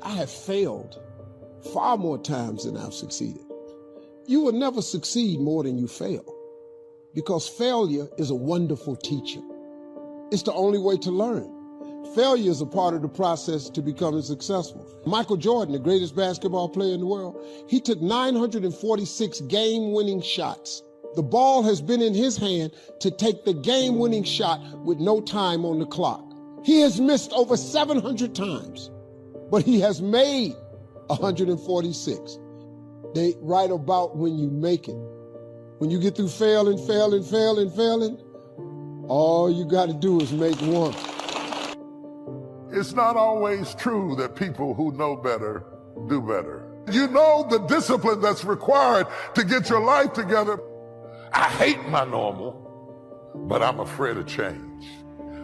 I have failed far more times than I've succeeded. You will never succeed more than you fail, because failure is a wonderful teacher. It's the only way to learn. Failure is a part of the process to becoming successful. Michael Jordan, the greatest basketball player in the world, he took 946 game-winning shots. The ball has been in his hand to take the game-winning shot with no time on the clock. He has missed over 700 times, but he has made 146. They write about when you make it. When you get through failing, all you got to do is make one. It's not always true that people who know better do better. You know the discipline that's required to get your life together. I hate my normal, but I'm afraid of change.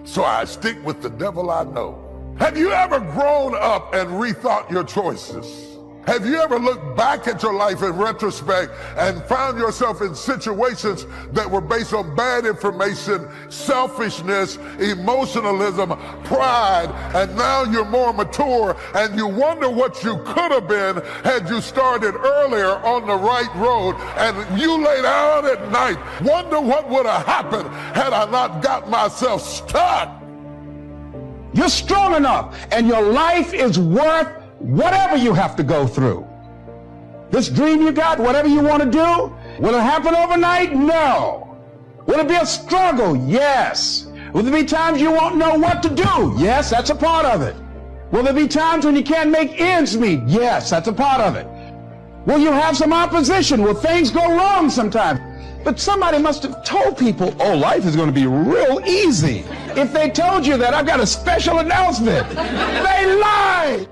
So I stick with the devil I know. Have you ever grown up and rethought your choices? Have you ever looked back at your life in retrospect and found yourself in situations that were based on bad information, selfishness, emotionalism, pride, and now you're more mature and you wonder what you could have been had you started earlier on the right road, and you lay down at night, wonder what would have happened had I not got myself stuck? You're strong enough, and your life is worth whatever you have to go through. This dream you got, whatever you want to do, will it happen overnight? No. Will it be a struggle? Yes. Will there be times you won't know what to do? Yes, that's a part of it. Will there be times when you can't make ends meet? Yes, that's a part of it. Will you have some opposition? Will things go wrong sometimes? But somebody must have told people, oh, life is going to be real easy. If they told you that, I've got a special announcement. They lied.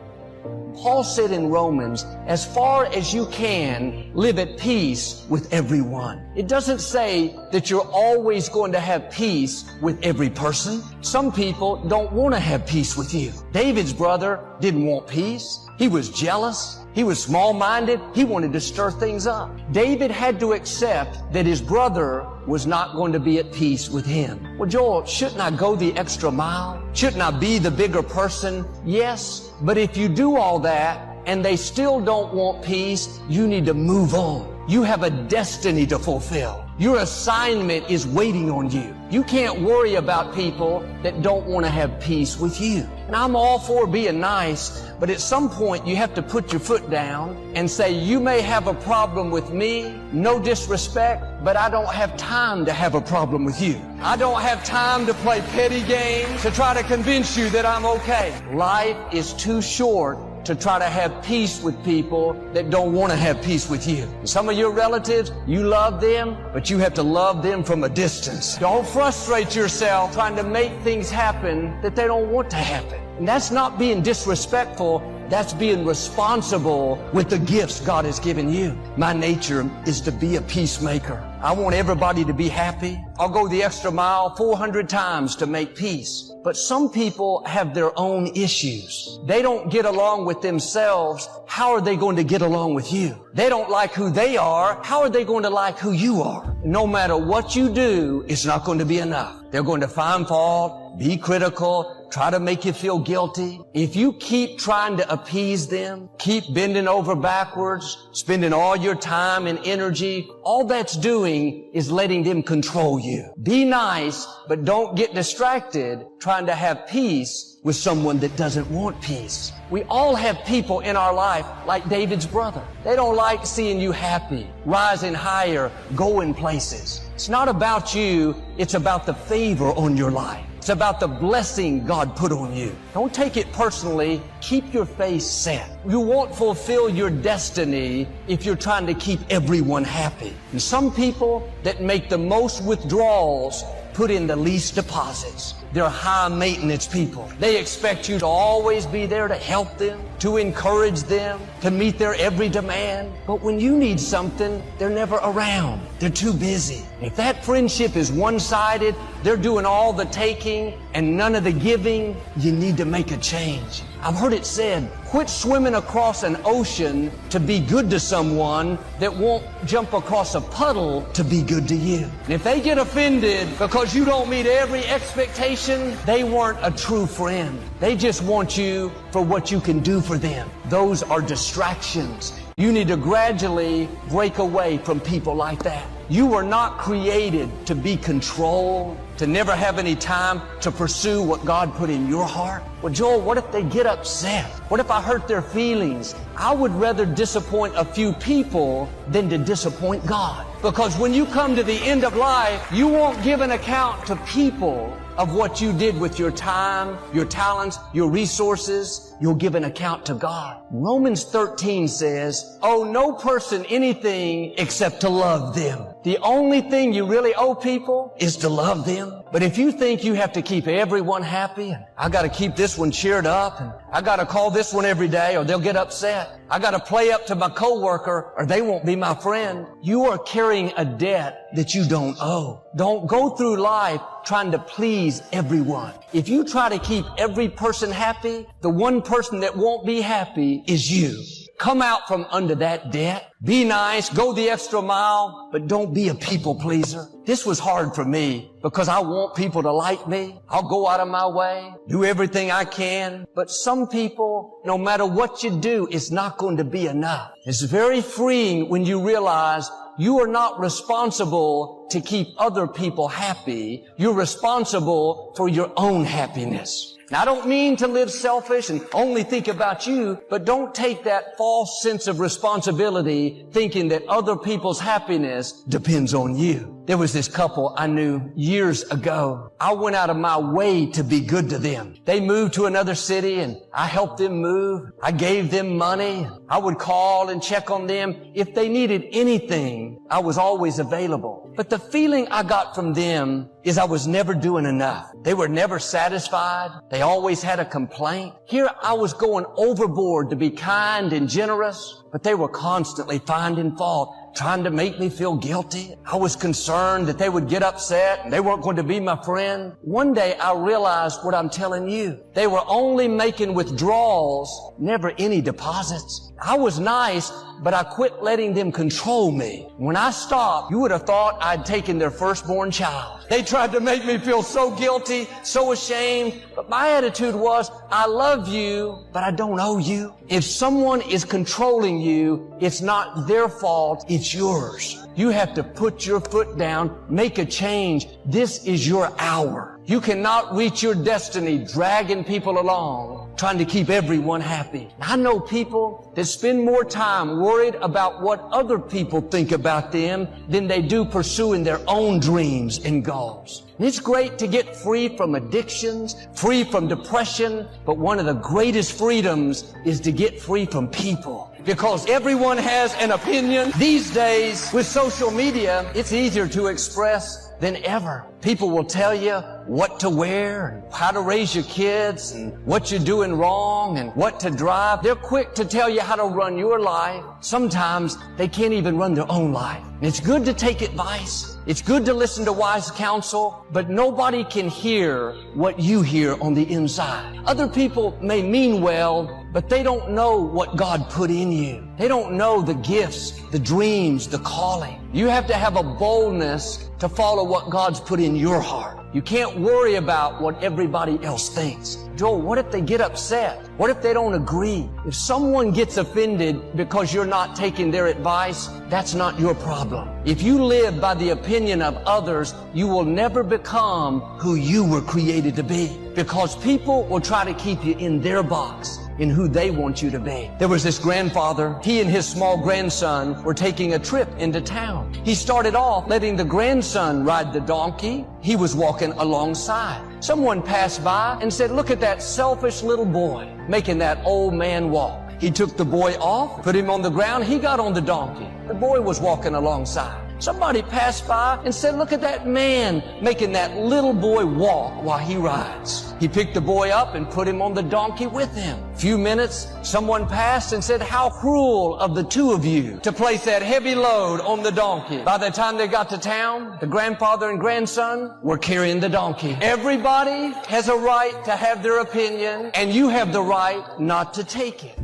Paul said in Romans, as far as you can, live at peace with everyone. It doesn't say that you're always going to have peace with every person. Some people don't want to have peace with you. David's brother didn't want peace. He was jealous. He was small-minded. He wanted to stir things up. David had to accept that his brother was not going to be at peace with him. Well, Joel, shouldn't I go the extra mile? Shouldn't I be the bigger person? Yes, but if you do all that and they still don't want peace, you need to move on. You have a destiny to fulfill. Your assignment is waiting on you. You can't worry about people that don't want to have peace with you. And I'm all for being nice, but at some point you have to put your foot down and say, you may have a problem with me, no disrespect, but I don't have time to have a problem with you. I don't have time to play petty games to try to convince you that I'm okay. Life is too short to try to have peace with people that don't want to have peace with you. Some of your relatives, you love them, but you have to love them from a distance. Don't frustrate yourself trying to make things happen that they don't want to happen. And that's not being disrespectful. That's being responsible with the gifts God has given you. My nature is to be a peacemaker. I want everybody to be happy. I'll go the extra mile 400 times to make peace. But some people have their own issues. They don't get along with themselves. How are they going to get along with you? They don't like who they are. How are they going to like who you are? No matter what you do, it's not going to be enough. They're going to find fault, be critical, try to make you feel guilty. If you keep trying to appease them, keep bending over backwards, spending all your time and energy, all that's doing is letting them control you. Be nice, but don't get distracted trying to have peace with someone that doesn't want peace. We all have people in our life like David's brother. They don't like seeing you happy, rising higher, going places. It's not about you, it's about the favor on your life. It's about the blessing God put on you. Don't take it personally. Keep your face set. You won't fulfill your destiny if you're trying to keep everyone happy. And some people that make the most withdrawals put in the least deposits. They're high maintenance people. They expect you to always be there to help them, to encourage them, to meet their every demand. But when you need something, they're never around. They're too busy. If that friendship is one-sided, they're doing all the taking and none of the giving, you need to make a change. I've heard it said, quit swimming across an ocean to be good to someone that won't jump across a puddle to be good to you. And if they get offended because you don't meet every expectation, they weren't a true friend. They just want you for what you can do for them. Those are distractions. You need to gradually break away from people like that. You were not created to be controlled, to never have any time to pursue what God put in your heart. Well, Joel, what if they get upset? What if I hurt their feelings? I would rather disappoint a few people than to disappoint God. Because when you come to the end of life, you won't give an account to people of what you did with your time, your talents, your resources. You'll give an account to God. Romans 13 says, owe no person anything except to love them. The only thing you really owe people is to love them. But if you think you have to keep everyone happy, and I got to keep this one cheered up, and I got to call this one every day or they'll get upset. I got to play up to my coworker or they won't be my friend. You are carrying a debt that you don't owe. Don't go through life trying to please everyone. If you try to keep every person happy, the one person that won't be happy is you. Come out from under that debt. Be nice, go the extra mile, but don't be a people pleaser. This was hard for me because I want people to like me. I'll go out of my way, do everything I can. But some people, no matter what you do, it's not going to be enough. It's very freeing when you realize you are not responsible to keep other people happy. You're responsible for your own happiness. Now, I don't mean to live selfish and only think about you, but don't take that false sense of responsibility thinking that other people's happiness depends on you. There was this couple I knew years ago. I went out of my way to be good to them. They moved to another city and I helped them move. I gave them money. I would call and check on them. If they needed anything, I was always available. But the feeling I got from them is I was never doing enough. They were never satisfied. They always had a complaint. Here I was going overboard to be kind and generous, but they were constantly finding fault, trying to make me feel guilty. I was concerned that they would get upset and they weren't going to be my friend. One day I realized what I'm telling you. They were only making withdrawals, never any deposits. I was nice, but I quit letting them control me. When I stopped, you would have thought I'd taken their firstborn child. They tried to make me feel so guilty, so ashamed, but my attitude was, I love you, but I don't owe you. If someone is controlling you, it's not their fault, it's yours. You have to put your foot down, make a change. This is your hour. You cannot reach your destiny dragging people along, trying to keep everyone happy. I know people that spend more time worried about what other people think about them than they do pursuing their own dreams and goals. And it's great to get free from addictions, free from depression, but one of the greatest freedoms is to get free from people. Because everyone has an opinion. These days, with social media, it's easier to express than ever. People will tell you what to wear and how to raise your kids and what you're doing wrong and what to drive. They're quick to tell you how to run your life. Sometimes they can't even run their own life. And it's good to take advice. It's good to listen to wise counsel, but nobody can hear what you hear on the inside. Other people may mean well, but they don't know what God put in you. They don't know the gifts, the dreams, the calling. You have to have a boldness to follow what God's put in your heart. You can't worry about what everybody else thinks. Joel, what if they get upset? What if they don't agree? If someone gets offended because you're not taking their advice, that's not your problem. If you live by the opinion of others, you will never become who you were created to be, because people will try to keep you in their box, in who they want you to be. There was this grandfather. He and his small grandson were taking a trip into town. He started off letting the grandson ride the donkey. He was walking alongside. Someone passed by and said, "Look at that selfish little boy making that old man walk." He took the boy off, put him on the ground. He got on the donkey. The boy was walking alongside. Somebody passed by and said, look at that man making that little boy walk while he rides. He picked the boy up and put him on the donkey with him. A few minutes, someone passed and said, how cruel of the two of you to place that heavy load on the donkey. By the time they got to town, the grandfather and grandson were carrying the donkey. Everybody has a right to have their opinion, and you have the right not to take it.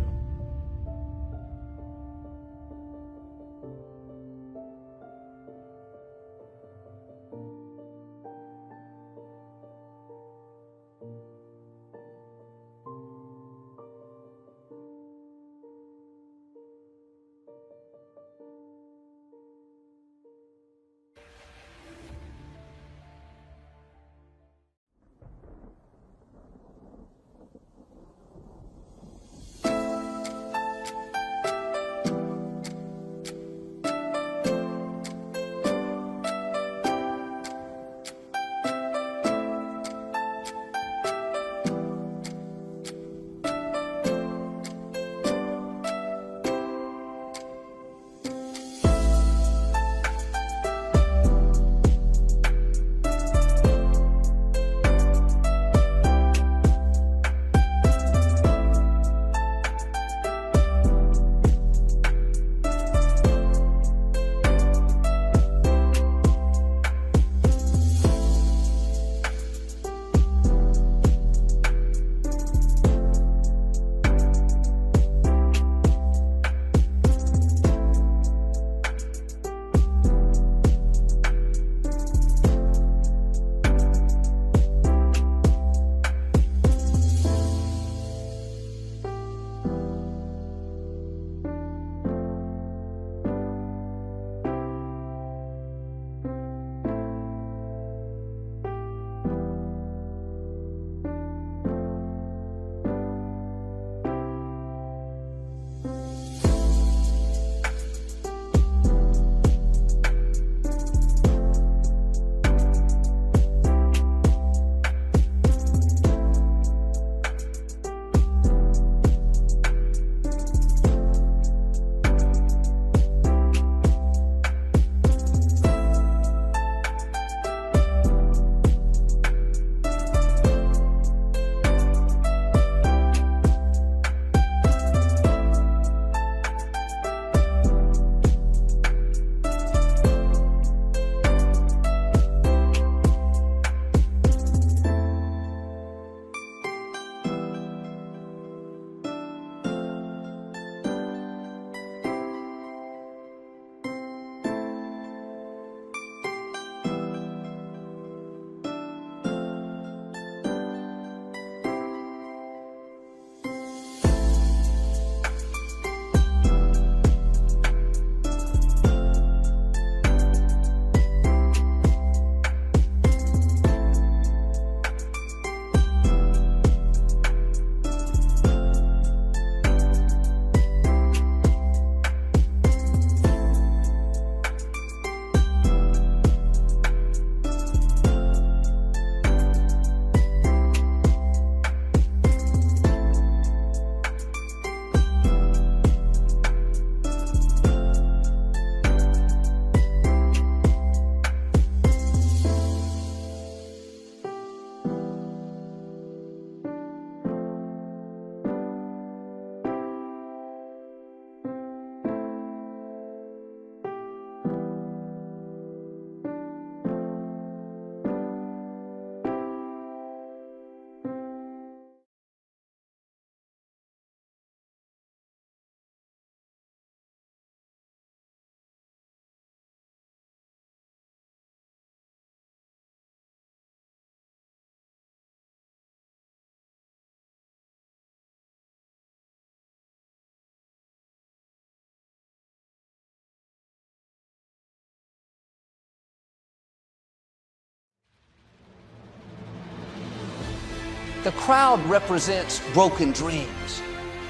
The crowd represents broken dreams,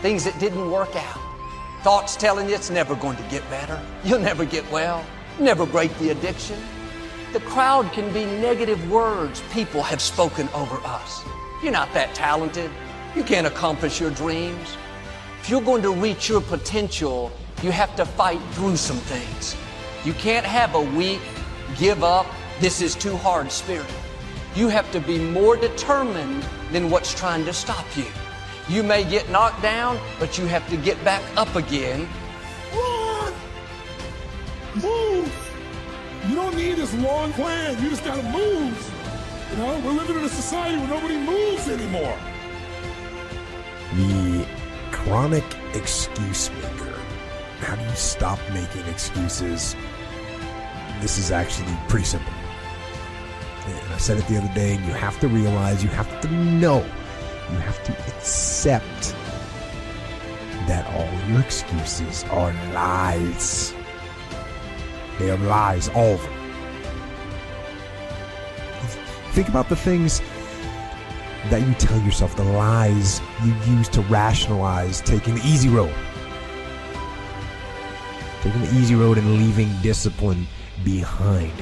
things that didn't work out, thoughts telling you it's never going to get better, you'll never get well, never break the addiction. The crowd can be negative words people have spoken over us. You're not that talented. You can't accomplish your dreams. If you're going to reach your potential, you have to fight through some things. You can't have a weak, give up, this is too hard spirit. You have to be more determined than what's trying to stop you. You may get knocked down, but you have to get back up again. Run! Move! You don't need this long plan. You just gotta move. You know, we're living in a society where nobody moves anymore. The chronic excuse maker. How do you stop making excuses? This is actually pretty simple. And I said it the other day, and you have to realize, you have to know, you have to accept that all your excuses are lies. They are lies, all of them. Think about the things that you tell yourself, the lies you use to rationalize taking the easy road. Taking the easy road and leaving discipline behind.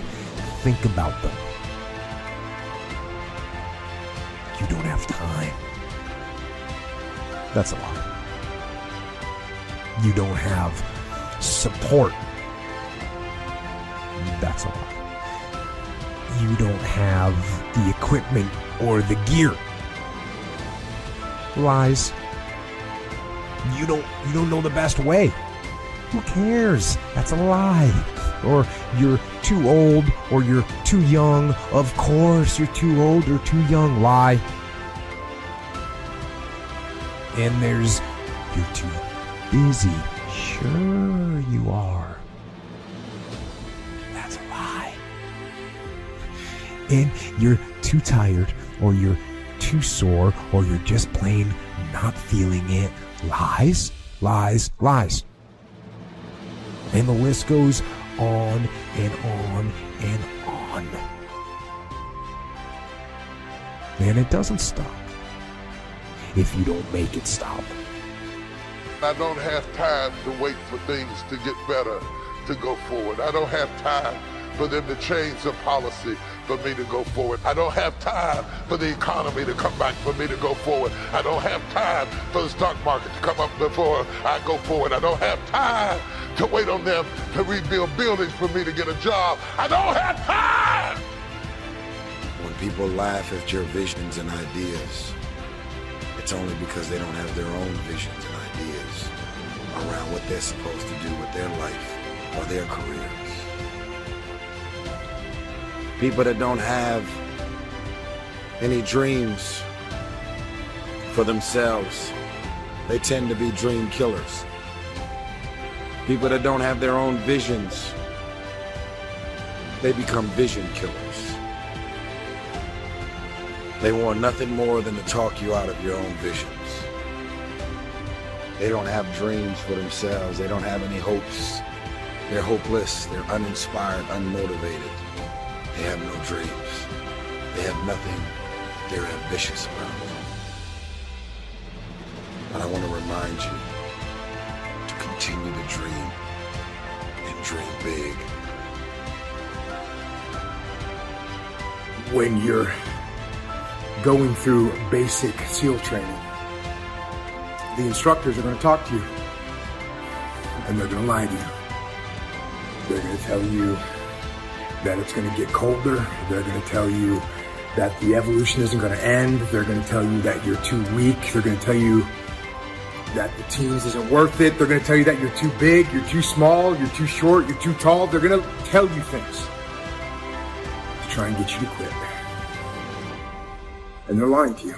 Think about them. You don't have time. That's a lie. You don't have support. That's a lie. You don't have the equipment or the gear. Lies. You don't know the best way. Who cares? That's a lie. Or you're too old, or you're too young. Of course you're too old or too young. Lie. And there's, you're too busy. Sure you are. That's a lie. And you're too tired, or you're too sore, or you're just plain not feeling it. Lies, lies, lies. And the list goes on and on and on. And it doesn't stop if you don't make it stop. I don't have time to wait for things to get better, to go forward. I don't have time for them to change the policy for me to go forward. I don't have time for the economy to come back for me to go forward. I don't have time for the stock market to come up before I go forward. I don't have time to wait on them to rebuild buildings for me to get a job. I don't have time! When people laugh at your visions and ideas, it's only because they don't have their own visions and ideas around what they're supposed to do with their life or their careers. People that don't have any dreams for themselves, they tend to be dream killers. People that don't have their own visions, they become vision killers. They want nothing more than to talk you out of your own visions. They don't have dreams for themselves. They don't have any hopes. They're hopeless. They're uninspired, unmotivated. They have no dreams. They have nothing they're ambitious about. But I want to remind you to continue to dream and dream big. When you're going through basic SEAL training, the instructors are going to talk to you, and they're going to lie to you. They're going to tell you that it's going to get colder. They're going to tell you that the evolution isn't going to end. They're going to tell you that you're too weak. They're going to tell you that the teams isn't worth it. They're going to tell you that you're too big, you're too small, you're too short, you're too tall. They're going to tell you things to try and get you to quit. And they're lying to you.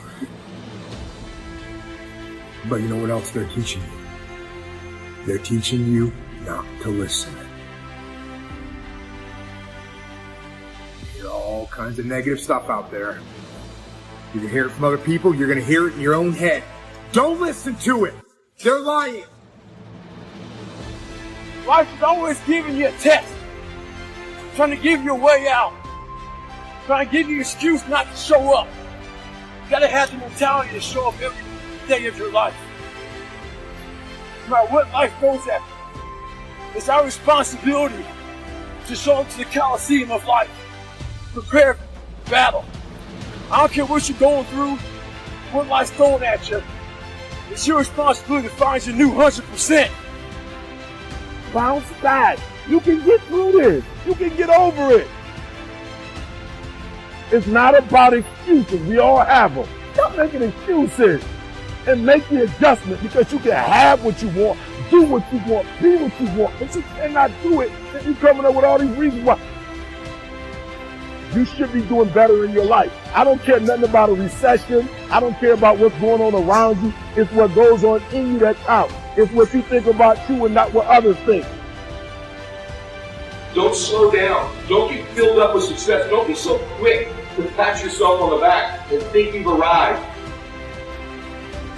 But you know what else they're teaching you? They're teaching you not to listen. You hear all kinds of negative stuff out there. You can hear it from other people. You're going to hear it in your own head. Don't listen to it. They're lying. Life is always giving you a test. Trying to give you a way out. Trying to give you an excuse not to show up. You gotta have the mentality to show up every day of your life. No matter what life throws at you, it's our responsibility to show up to the Coliseum of life. Prepare for battle. I don't care what you're going through, what life's throwing at you. It's your responsibility to find your new 100%. Bounce back. You can get through this. You can get over it. It's not about excuses. We all have them. Stop making excuses and make the adjustment, because you can have what you want, do what you want, be what you want. But you cannot do it, then you're coming up with all these reasons why. You should be doing better in your life. I don't care nothing about a recession. I don't care about what's going on around you. It's what goes on in you that counts. It's what you think about you and not what others think. Don't slow down. Don't get filled up with success. Don't be so quick to pat yourself on the back and think you've arrived.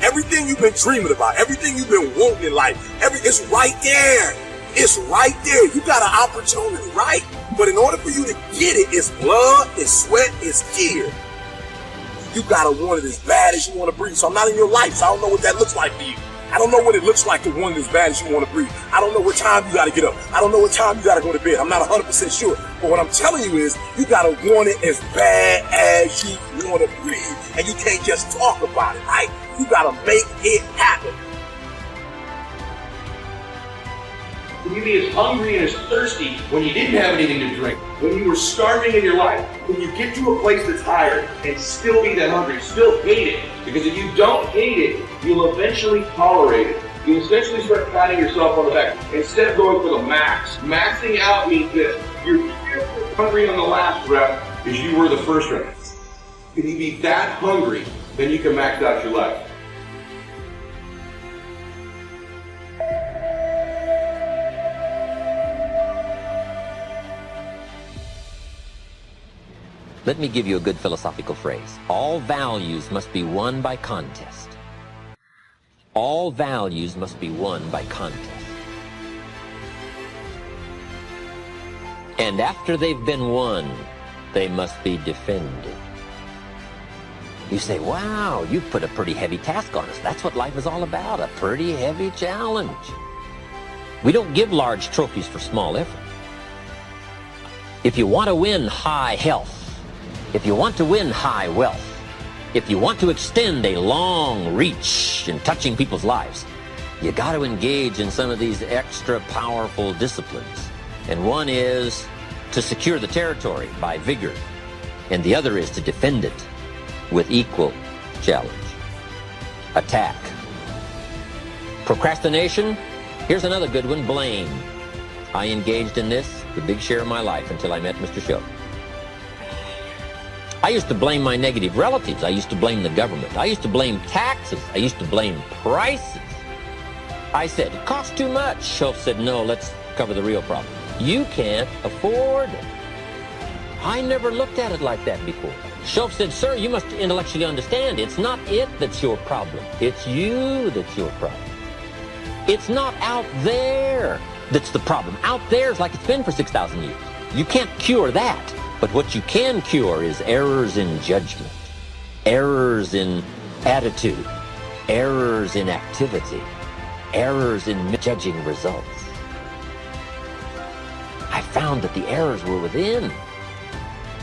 Everything you've been dreaming about, everything you've been wanting in life, it's right there. It's right there. You got an opportunity, right? But in order for you to get it, it's blood, it's sweat, it's tears. You gotta want it as bad as you want to breathe. So I'm not in your life, so I don't know what that looks like for you. I don't know what it looks like to want it as bad as you want to breathe. I don't know what time you gotta get up. I don't know what time you gotta go to bed. I'm not 100% sure. But what I'm telling you is, you gotta want it as bad as you want to breathe. And you can't just talk about it, right? You gotta make it happen. When you be as hungry and as thirsty when you didn't have anything to drink, when you were starving in your life, when you get to a place that's higher and still be that hungry, still hate it, because if you don't hate it, you'll eventually tolerate it. You'll essentially start patting yourself on the back instead of going for the max. Maxing out means this: you're hungry on the last rep as you were the first rep. If you be that hungry, then you can max out your life. Let me give you a good philosophical phrase. All values must be won by contest. All values must be won by contest. And after they've been won, they must be defended. You say, wow, you've put a pretty heavy task on us. That's what life is all about, a pretty heavy challenge. We don't give large trophies for small effort. If you want to win high health, if you want to win high wealth, if you want to extend a long reach in touching people's lives, you got to engage in some of these extra powerful disciplines. And one is to secure the territory by vigor, and the other is to defend it with equal challenge. Attack. Procrastination. Here's another good one: blame. I engaged in this a big share of my life until I met Mr. Show. I used to blame my negative relatives. I used to blame the government. I used to blame taxes. I used to blame prices. I said, it costs too much. Schultz said, no, let's cover the real problem. You can't afford it. I never looked at it like that before. Schultz said, sir, you must intellectually understand, it's not it that's your problem. It's you that's your problem. It's not out there that's the problem. Out there is like it's been for 6,000 years. You can't cure that. But what you can cure is errors in judgment, errors in attitude, errors in activity, errors in judging results. I found that the errors were within.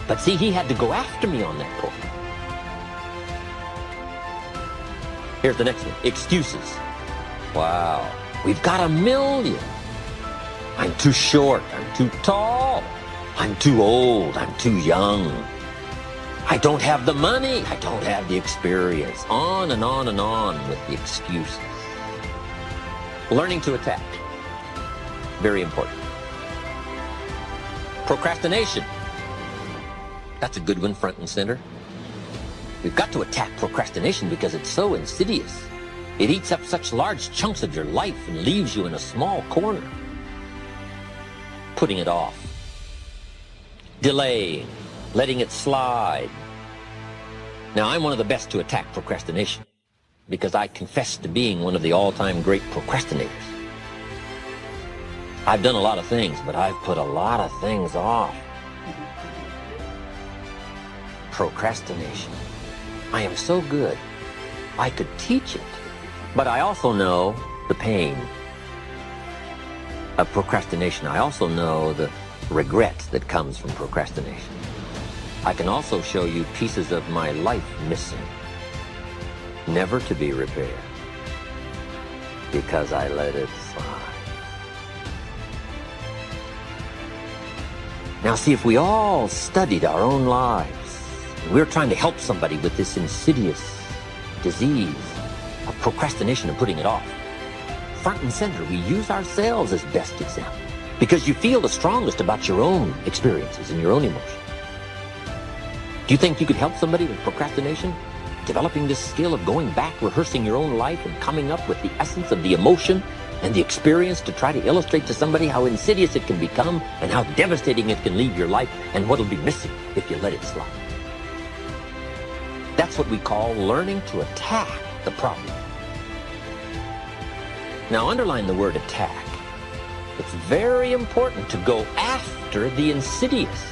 But see, he had to go after me on that point. Here's the next one: excuses. Wow, we've got a million. I'm too short, I'm too tall. I'm too old, I'm too young. I don't have the money, I don't have the experience. On and on and on with the excuses. Learning to attack. Very important. Procrastination. That's a good one, front and center. We've got to attack procrastination because it's so insidious. It eats up such large chunks of your life and leaves you in a small corner. Putting it off. Delaying, letting it slide. Now, I'm one of the best to attack procrastination because I confess to being one of the all-time great procrastinators. I've done a lot of things, but I've put a lot of things off. Procrastination. I am so good, I could teach it, but I also know the pain of procrastination. I also know the regret that comes from procrastination. I can also show you pieces of my life missing, never to be repaired, because I let it slide. Now see, if we all studied our own lives, and we're trying to help somebody with this insidious disease of procrastination and putting it off, front and center, we use ourselves as best example, because you feel the strongest about your own experiences and your own emotions. Do you think you could help somebody with procrastination? Developing this skill of going back, rehearsing your own life, and coming up with the essence of the emotion and the experience to try to illustrate to somebody how insidious it can become and how devastating it can leave your life and what'll be missing if you let it slide. That's what we call learning to attack the problem. Now, underline the word attack. It's very important to go after the insidious.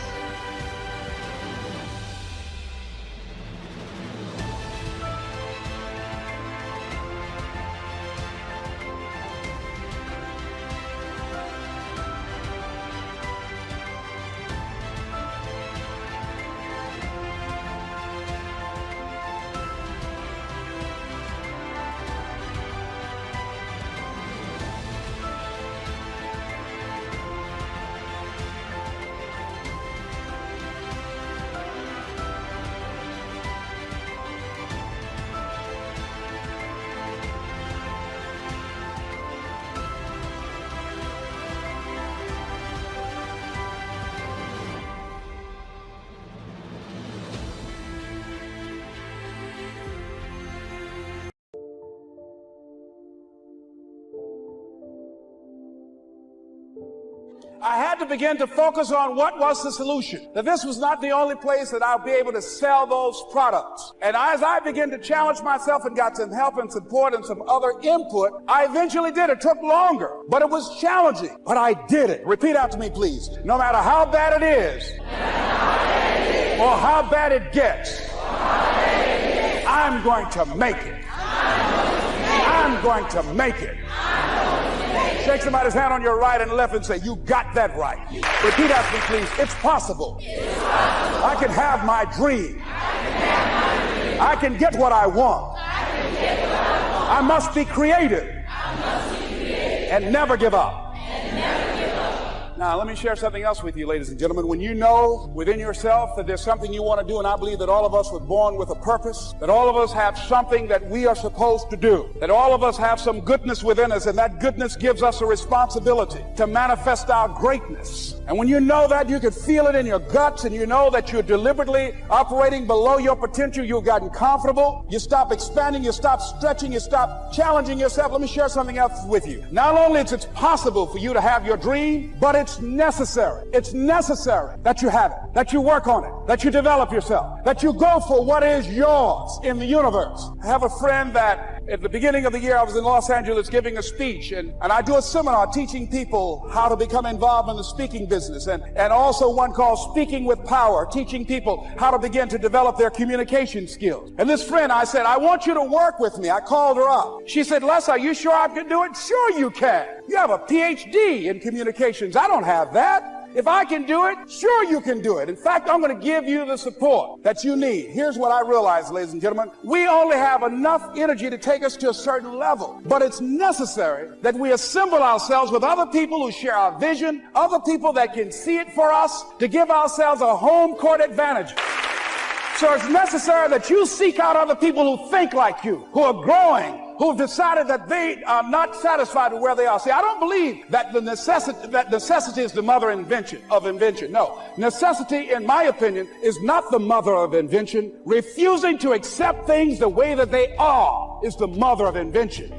I had to begin to focus on what was the solution. That this was not the only place that I'll be able to sell those products. And as I began to challenge myself and got some help and support and some other input, I eventually did. It took longer, but it was challenging. But I did it. Repeat after me, please. No matter how bad it is, or how bad it gets, I'm going to make it. I'm going to make it. Shake somebody's hand on your right and left and say, you got that right. Repeat after me, please. It's possible. I can have my dream. I can get what I want. I must be creative and never give up. Now, let me share something else with you, ladies and gentlemen. When you know within yourself that there's something you want to do, and I believe that all of us were born with a purpose, that all of us have something that we are supposed to do, that all of us have some goodness within us, and that goodness gives us a responsibility to manifest our greatness. And when you know that, you can feel it in your guts, and you know that you're deliberately operating below your potential, you've gotten comfortable, you stop expanding, you stop stretching, you stop challenging yourself. Let me share something else with you. Not only is it possible for you to have your dream, but it's necessary. It's necessary that you have it, that you work on it, that you develop yourself, that you go for what is yours in the universe. I have a friend that at the beginning of the year I was in Los Angeles giving a speech, and I do a seminar teaching people how to become involved in the speaking business, and also one called Speaking with Power, teaching people how to begin to develop their communication skills. And this friend, I said, I want you to work with me. I called her up. She said, Les, are you sure I can do it? Sure you can. You have a PhD in communications. I don't have that. If I can do it, sure you can do it. In fact, I'm going to give you the support that you need. Here's what I realize, ladies and gentlemen. We only have enough energy to take us to a certain level, but it's necessary that we assemble ourselves with other people who share our vision, other people that can see it for us, to give ourselves a home court advantage. So it's necessary that you seek out other people who think like you, who are growing, who've decided that they are not satisfied with where they are. See, I don't believe that necessity is the mother of invention. No, necessity, in my opinion, is not the mother of invention. Refusing to accept things the way that they are is the mother of invention.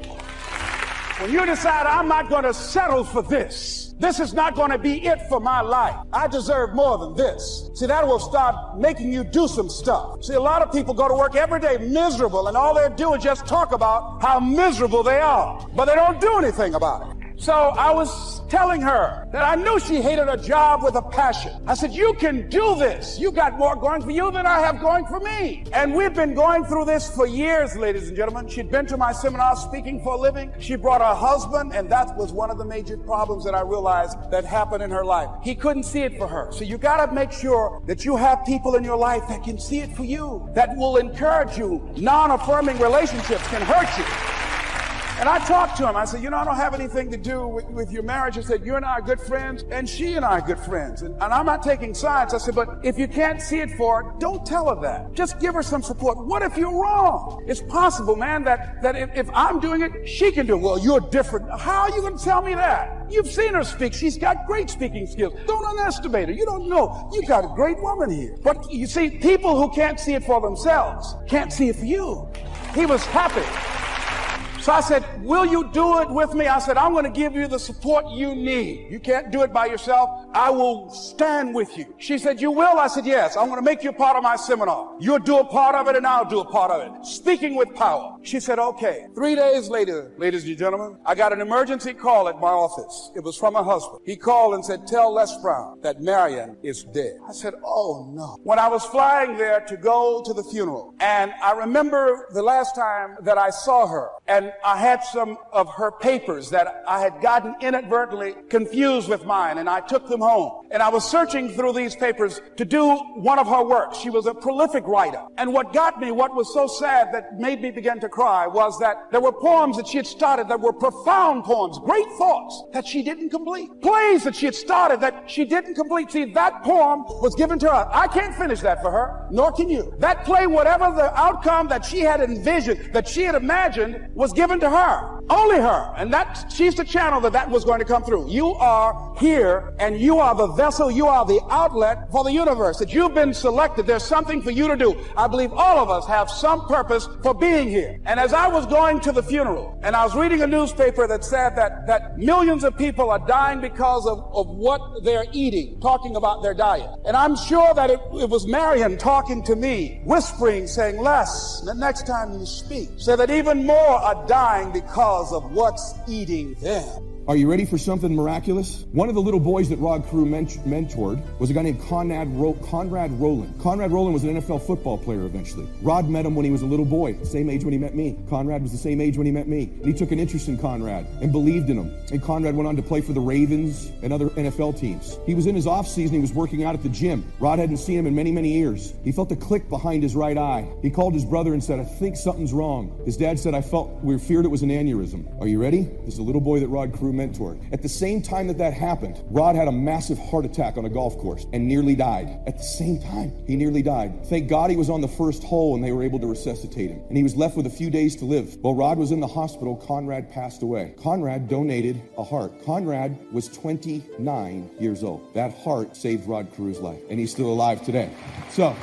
When you decide, I'm not going to settle for this, this is not going to be it for my life, I deserve more than this. See, that will start making you do some stuff. See, a lot of people go to work every day miserable, and all they do is just talk about how miserable they are, but they don't do anything about it. So I was telling her that I knew she hated her job with a passion. I said, you can do this. You got more going for you than I have going for me. And we've been going through this for years, ladies and gentlemen. She'd been to my seminar speaking for a living. She brought her husband, and that was one of the major problems that I realized that happened in her life. He couldn't see it for her. So you got to make sure that you have people in your life that can see it for you, that will encourage you. Non-affirming relationships can hurt you. And I talked to him. I said, I don't have anything to do with your marriage. I said, you and I are good friends, and she and I are good friends. And I'm not taking sides. I said, but if you can't see it for her, don't tell her that. Just give her some support. What if you're wrong? It's possible, man, that if I'm doing it, she can do it. Well, you're different. How are you going to tell me that? You've seen her speak. She's got great speaking skills. Don't underestimate her. You don't know. You got a great woman here. But you see, people who can't see it for themselves can't see it for you. He was happy. So I said, will you do it with me? I said, I'm going to give you the support you need. You can't do it by yourself. I will stand with you. She said, you will? I said, yes. I'm going to make you a part of my seminar. You'll do a part of it and I'll do a part of it. Speaking with power. She said, okay. 3 days later, ladies and gentlemen, I got an emergency call at my office. It was from her husband. He called and said, tell Les Brown that Marion is dead. I said, oh no. When I was flying there to go to the funeral, and I remember the last time that I saw her, and I had some of her papers that I had gotten inadvertently confused with mine, and I took them home. And I was searching through these papers to do one of her works. She was a prolific writer. And what got me, what was so sad that made me begin to cry, was that there were poems that she had started that were profound poems, great thoughts that she didn't complete. Plays that she had started that she didn't complete. See, that poem was given to her. I can't finish that for her, nor can you. That play, whatever the outcome that she had envisioned, that she had imagined, was given to her. Only her. And she's the channel that was going to come through. You are here, and you are the vessel, you are the outlet for the universe. That you've been selected. There's something for you to do. I believe all of us have some purpose for being here. And as I was going to the funeral, and I was reading a newspaper that said that millions of people are dying because of what they're eating, talking about their diet. And I'm sure that it was Marion talking to me, whispering, saying, Les, the next time you speak, say that even more are dying because of what's eating them. Are you ready for something miraculous? One of the little boys that Rod Carew mentored was a guy named Conrad Rowland. Conrad Rowland was an NFL football player eventually. Rod met him when he was a little boy, same age when he met me. Conrad was the same age when he met me. And he took an interest in Conrad and believed in him. And Conrad went on to play for the Ravens and other NFL teams. He was in his off season, he was working out at the gym. Rod hadn't seen him in many, many years. He felt a click behind his right eye. He called his brother and said, I think something's wrong. His dad said, we feared it was an aneurysm. Are you ready? This is a little boy that Rod Carew mentored. At the same time that happened, Rod had a massive heart attack on a golf course and nearly died. At the same time, he nearly died. Thank God he was on the first hole and they were able to resuscitate him. And he was left with a few days to live. While Rod was in the hospital, Conrad passed away. Conrad donated a heart. Conrad was 29 years old. That heart saved Rod Carew's life, and he's still alive today. So,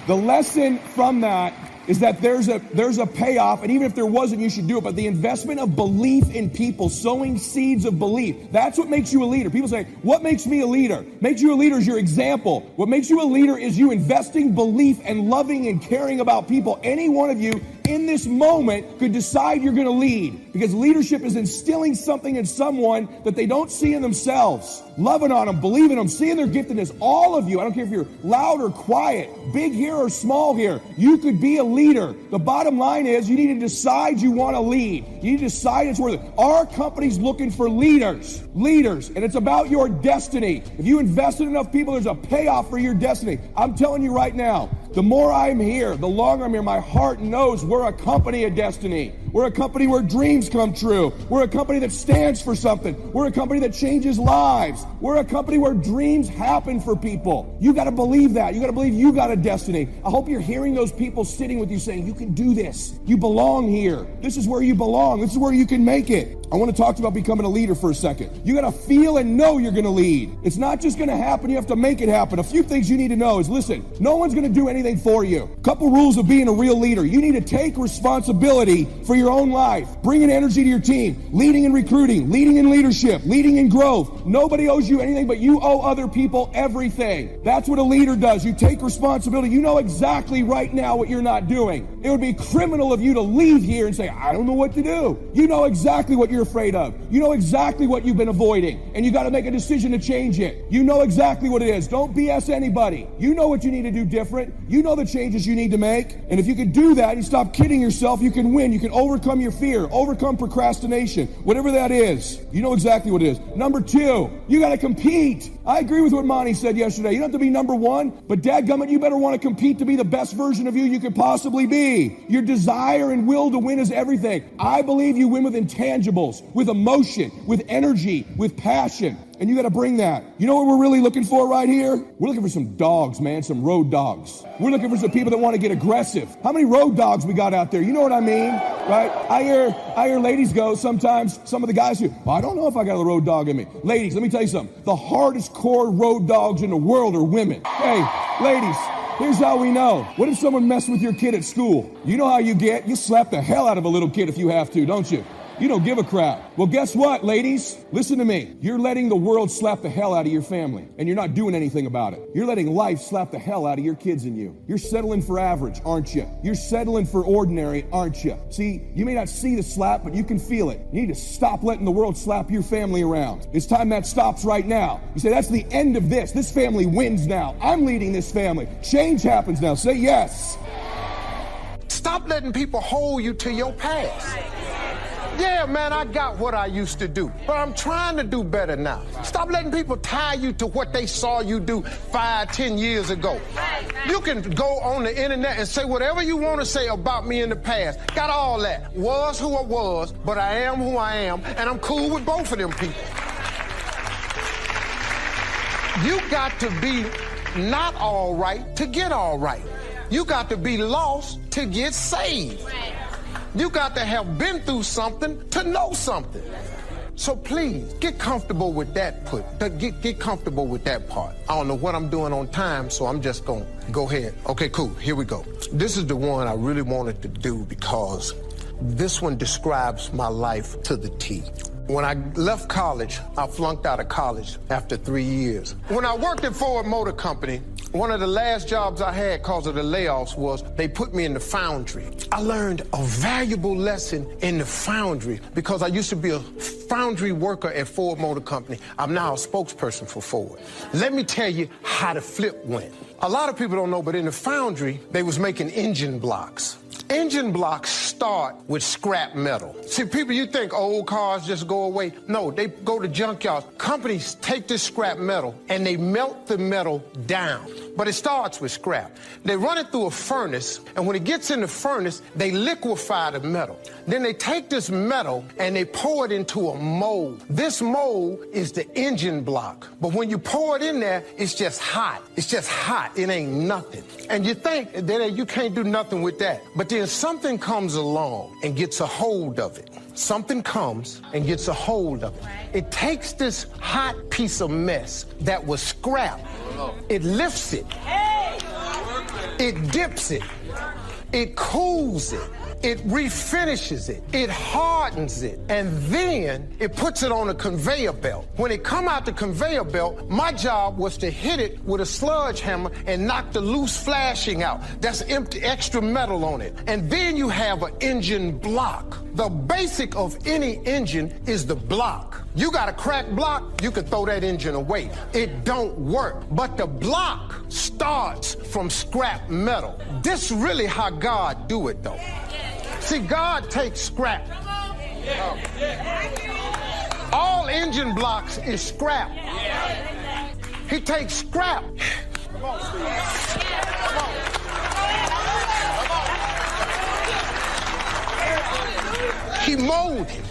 the lesson from that is that there's a payoff, and even if there wasn't, you should do it. But the investment of belief in people, sowing seeds of belief, that's what makes you a leader. People say, what makes me a leader? Makes you a leader is your example. What makes you a leader is you investing belief and loving and caring about people. Any one of you in this moment could decide you're going to lead, because leadership is instilling something in someone that they don't see in themselves. Loving on them, believing them, seeing their giftedness. All of you, I don't care if you're loud or quiet, big here or small here, you could be a leader. The bottom line is you need to decide you want to lead. You need to decide it's worth it. Our company's looking for leaders, and it's about your destiny. If you invest in enough people, there's a payoff for your destiny. I'm telling you right now, the more I'm here, the longer I'm here, my heart knows we're a company of destiny. We're a company where dreams come true. We're a company that stands for something. We're a company that changes lives. We're a company where dreams happen for people. You got to believe that. You got to believe you got a destiny. I hope you're hearing those people sitting with you saying, you can do this. You belong here. This is where you belong. This is where you can make it. I want to talk to you about becoming a leader for a second. You got to feel and know you're going to lead. It's not just going to happen. You have to make it happen. A few things you need to know is, listen, no one's going to do anything for you. A couple rules of being a real leader. You need to take responsibility for your own life. Bringing energy to your team. Leading in recruiting. Leading in leadership. Leading in growth. Nobody owes you anything, but you owe other people everything. That's what a leader does. You take responsibility. You know exactly right now what you're not doing. It would be criminal of you to leave here and say, I don't know what to do. You know exactly what you're afraid of. You know exactly what you've been avoiding, and you got to make a decision to change it. You know exactly what it is. Don't BS anybody. You know what you need to do different. You know the changes you need to make. And if you can do that, you stop kidding yourself, you can win. You can overcome your fear, overcome procrastination, whatever that is. You know exactly what it is. Number 2, you got to compete. I agree with what Monty said yesterday. You don't have to be number 1, but dadgummit, you better want to compete to be the best version of you could possibly be. Your desire and will to win is everything. I believe you win with intangibles, with emotion, with energy, with passion. And you got to bring that. You know what we're really looking for right here? We're looking for some dogs, man, some road dogs. We're looking for some people that want to get aggressive. How many road dogs we got out there? You know what I mean, right? I hear ladies go sometimes, some of the guys who, well, I don't know if I got a road dog in me. Ladies, let me tell you something. The hardest core road dogs in the world are women. Hey, ladies, here's how we know. What if someone messed with your kid at school? You know how you get? You slap the hell out of a little kid if you have to, don't you? You don't give a crap. Well, guess what, ladies? Listen to me. You're letting the world slap the hell out of your family, and you're not doing anything about it. You're letting life slap the hell out of your kids and you. You're settling for average, aren't you? You're settling for ordinary, aren't you? See, you may not see the slap, but you can feel it. You need to stop letting the world slap your family around. It's time that stops right now. You say, that's the end of this. This family wins now. I'm leading this family. Change happens now. Say yes. Stop letting people hold you to your past. Yeah, man, I got what I used to do, but I'm trying to do better now. Stop letting people tie you to what they saw you do 5, 10 years ago. You can go on the internet and say whatever you want to say about me in the past. Got all that. Was who I was, but I am who I am, and I'm cool with both of them people. You got to be not all right to get all right. You got to be lost to get saved. You got to have been through something to know something. So please, get comfortable with that get comfortable with that part. I don't know what I'm doing on time, so I'm just going to go ahead. Okay, cool. Here we go. This is the one I really wanted to do because this one describes my life to the T. When I left college, I flunked out of college after 3 years. When I worked at Ford Motor Company, one of the last jobs I had because of the layoffs was they put me in the foundry. I learned a valuable lesson in the foundry because I used to be a foundry worker at Ford Motor Company. I'm now a spokesperson for Ford. Let me tell you how the flip went. A lot of people don't know, but in the foundry, they was making engine blocks. Engine blocks start with scrap metal. See, people, you think old cars just go away. No, they go to junkyards. Companies take this scrap metal and they melt the metal down. But it starts with scrap. They run it through a furnace, and when it gets in the furnace, they liquefy the metal. Then they take this metal and they pour it into a mold. This mold is the engine block. But when you pour it in there, it's just hot. It's just hot. It ain't nothing. And you think that you can't do nothing with that. But then something comes along and gets a hold of it. Something comes and gets a hold of it. It takes this hot piece of mess that was scrap. It lifts it. It dips it. It cools it. It refinishes it. It hardens it. And then it puts it on a conveyor belt. When it come out the conveyor belt, my job was to hit it with a sludge hammer and knock the loose flashing out. That's empty, extra metal on it. And then you have an engine block. The basic of any engine is the block. You got a cracked block, you can throw that engine away. It don't work. But the block starts from scrap metal. This really how God do it, though. See, God takes scrap. All engine blocks is scrap. He takes scrap. He mold it.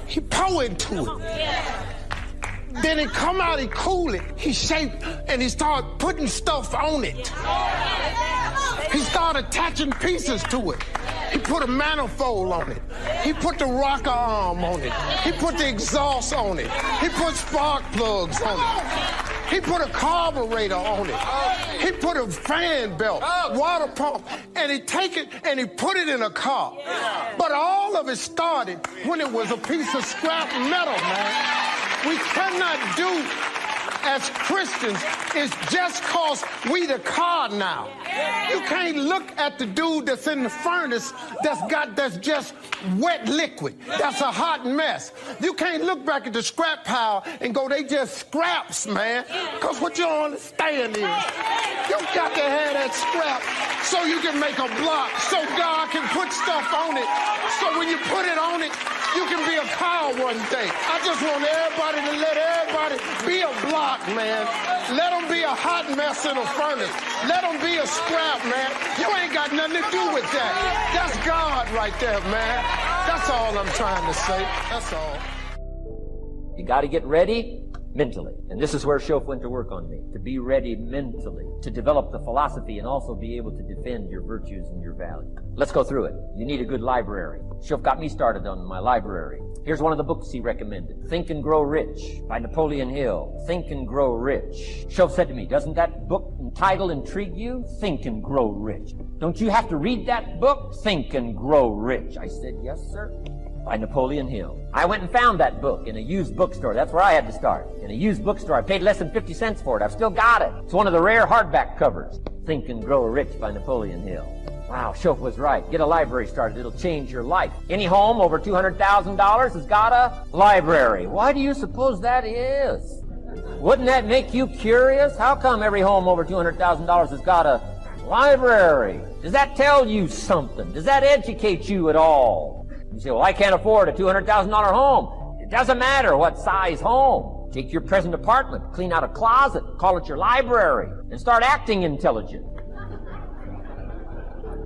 He pour into it. Then it come out, he cool it, he shape, and he start putting stuff on it. He start attaching pieces to it. He put a manifold on it. He put the rocker arm on it. He put the exhaust on it. He put spark plugs on it. He put a carburetor on it. He put a fan belt, water pump, and he take it and he put it in a car. But all of it started when it was a piece of scrap metal, man. We cannot do as Christians is just cause we the car now. You can't look at the dude that's in the furnace that's just wet liquid. That's a hot mess. You can't look back at the scrap pile and go, they just scraps, man. Because what you don't understand is you got to have that scrap so you can make a block, so God can put stuff on it. So when you put it on it, you can be a car one day. I just want everybody to let everybody be a block, man. Let them be a hot mess in a furnace. Let them be a scrap, man. You ain't got nothing to do with that. That's God right there, man. That's all I'm trying to say. That's all. You got to get ready mentally. And this is where Shof went to work on me, to be ready mentally, to develop the philosophy and also be able to defend your virtues and your value. Let's go through it. You need a good library. Shof got me started on my library. Here's one of the books he recommended. Think and Grow Rich by Napoleon Hill. Think and Grow Rich. Shof said to me, doesn't that book and title intrigue you? Think and Grow Rich. Don't you have to read that book? Think and Grow Rich. I said, yes, sir. By Napoleon Hill. I went and found that book in a used bookstore. That's where I had to start. In a used bookstore. I paid less than 50 cents for it. I've still got it. It's one of the rare hardback covers. Think and Grow Rich by Napoleon Hill. Wow, Shof was right. Get a library started. It'll change your life. Any home over $200,000 has got a library. Why do you suppose that is? Wouldn't that make you curious? How come every home over $200,000 has got a library? Does that tell you something? Does that educate you at all? You say, well, I can't afford a $200,000 home. It doesn't matter what size home. Take your present apartment, clean out a closet, call it your library, and start acting intelligent.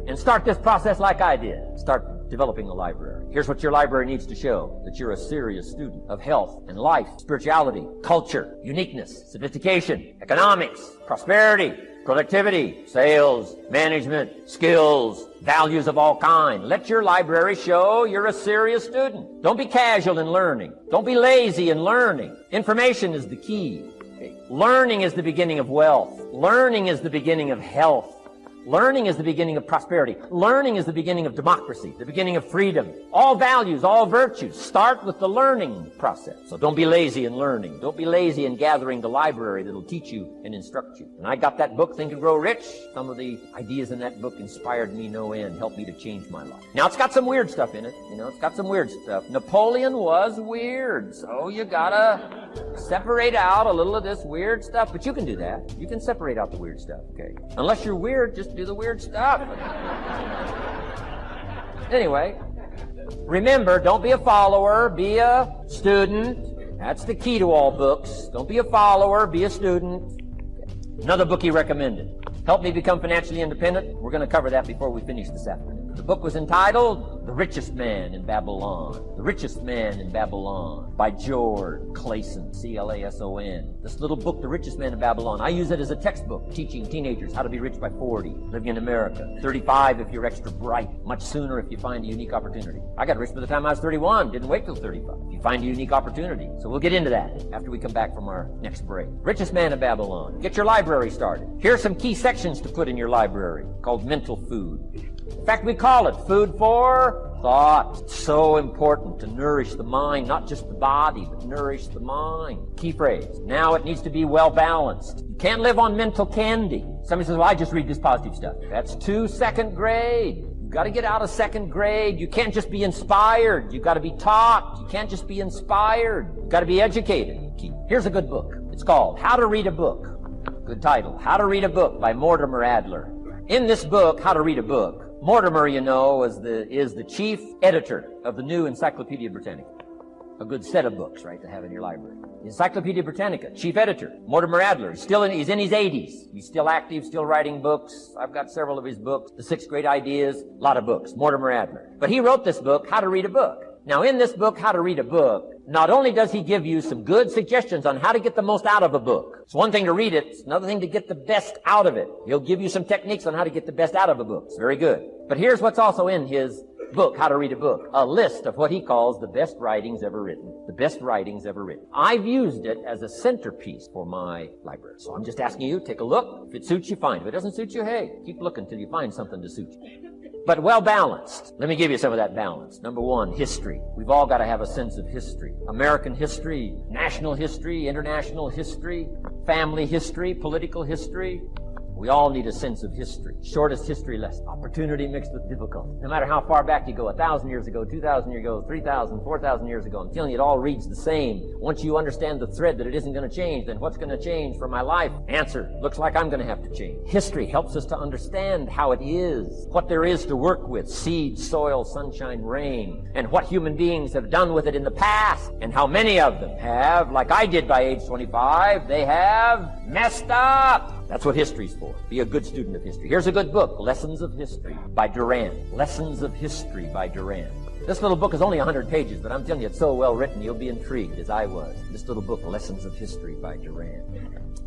And start this process like I did. Start developing a library. Here's what your library needs to show: that you're a serious student of health and life, spirituality, culture, uniqueness, sophistication, economics, prosperity, productivity, sales, management, skills, values of all kinds. Let your library show you're a serious student. Don't be casual in learning. Don't be lazy in learning. Information is the key. Okay? Learning is the beginning of wealth. Learning is the beginning of health. Learning is the beginning of prosperity. Learning is the beginning of democracy, the beginning of freedom. All values, all virtues start with the learning process. So don't be lazy in learning. Don't be lazy in gathering the library that'll teach you and instruct you. And I got that book, Think and Grow Rich. Some of the ideas in that book inspired me no end, helped me to change my life. Now, it's got some weird stuff in it. It's got some weird stuff. Napoleon was weird, so you gotta separate out a little of this weird stuff. But you can do that. You can separate out the weird stuff, okay? Unless you're weird, just do the weird stuff. Anyway, remember, don't be a follower, be a student. That's the key to all books. Don't be a follower, be a student. Another book he recommended, Help Me Become Financially Independent. We're going to cover that before we finish this afternoon. The book was entitled The Richest Man in Babylon. The Richest Man in Babylon by George Clason, C-L-A-S-O-N. This little book, The Richest Man in Babylon, I use it as a textbook, teaching teenagers how to be rich by 40, living in America. 35 if you're extra bright, much sooner if you find a unique opportunity. I got rich by the time I was 31, didn't wait till 35. You find a unique opportunity. So we'll get into that after we come back from our next break. Richest Man in Babylon. Get your library started. Here are some key sections to put in your library called mental food. In fact, we call it food for thought. It's so important to nourish the mind, not just the body, but nourish the mind. Key phrase. Now it needs to be well balanced. You can't live on mental candy. Somebody says, well, I just read this positive stuff. That's too second grade. You've got to get out of second grade. You can't just be inspired. You've got to be taught. You can't just be inspired. You've got to be educated. Here's a good book. It's called How to Read a Book. Good title. How to Read a Book by Mortimer Adler. In this book, How to Read a Book, Mortimer, is the chief editor of the new Encyclopedia Britannica. A good set of books, right, to have in your library. The Encyclopedia Britannica, chief editor, Mortimer Adler. He's in his 80s. He's still active, still writing books. I've got several of his books. The 6 Great Ideas, a lot of books. Mortimer Adler. But he wrote this book, How to Read a Book. Now, in this book, How to Read a Book, not only does he give you some good suggestions on how to get the most out of a book. It's one thing to read it. It's another thing to get the best out of it. He'll give you some techniques on how to get the best out of a book. It's very good. But here's what's also in his book, How to Read a Book. A list of what he calls the best writings ever written. The best writings ever written. I've used it as a centerpiece for my library. So I'm just asking you, take a look. If it suits you, fine. If it doesn't suit you, hey, keep looking till you find something to suit you. But well balanced. Let me give you some of that balance. Number 1, history. We've all got to have a sense of history. American history, national history, international history. family history, political history. We all need a sense of history. Shortest history lesson. Opportunity mixed with difficulty. No matter how far back you go, 1,000 years ago, 2,000 years ago, 3,000, 4,000 years ago, I'm telling you, it all reads the same. Once you understand the thread that it isn't going to change, then what's going to change for my life? Answer, looks like I'm going to have to change. History helps us to understand how it is, what there is to work with, seed, soil, sunshine, rain, and what human beings have done with it in the past, and how many of them have, like I did by age 25, they have messed up. That's what history's for. Be a good student of history. Here's a good book, Lessons of History by Durand. Lessons of History by Durand. This little book is only 100 pages, but I'm telling you, it's so well written, you'll be intrigued, as I was. This little book, Lessons of History by Durand.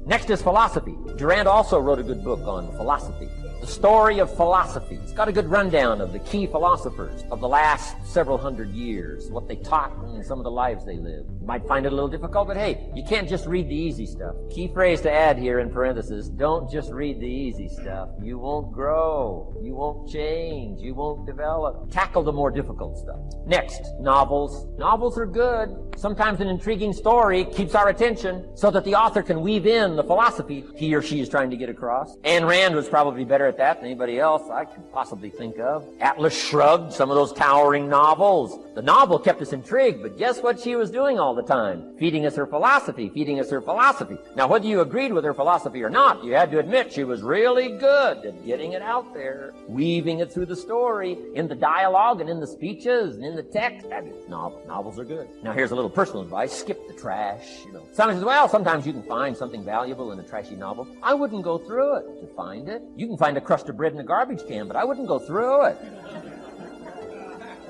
Next is philosophy. Durand also wrote a good book on philosophy. The Story of Philosophy. It's got a good rundown of the key philosophers of the last several hundred years, what they taught and some of the lives they lived. You might find it a little difficult, but hey, you can't just read the easy stuff. Key phrase to add here in parentheses, don't just read the easy stuff. You won't grow. You won't change. You won't develop. Tackle the more difficult stuff. Next, novels. Novels are good. Sometimes an intriguing story keeps our attention so that the author can weave in the philosophy he or she is trying to get across. Ayn Rand was probably better at that than anybody else I could possibly think of. Atlas Shrugged, some of those towering novels. The novel kept us intrigued, but guess what she was doing all the time? Feeding us her philosophy, feeding us her philosophy. Now, whether you agreed with her philosophy or not, you had to admit she was really good at getting it out there, weaving it through the story, in the dialogue and in the speeches and in the text. Novels are good. Now, here's a little personal advice. Skip the trash. Somebody says, well, sometimes you can find something valuable in a trashy novel. I wouldn't go through it to find it. You can find a crust of bread in a garbage can, but I wouldn't go through it.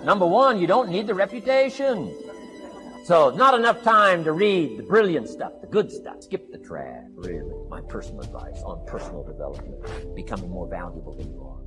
Number one, you don't need the reputation. So, not enough time to read the brilliant stuff, the good stuff. Skip the trash, really. My personal advice on personal development, becoming more valuable than you are.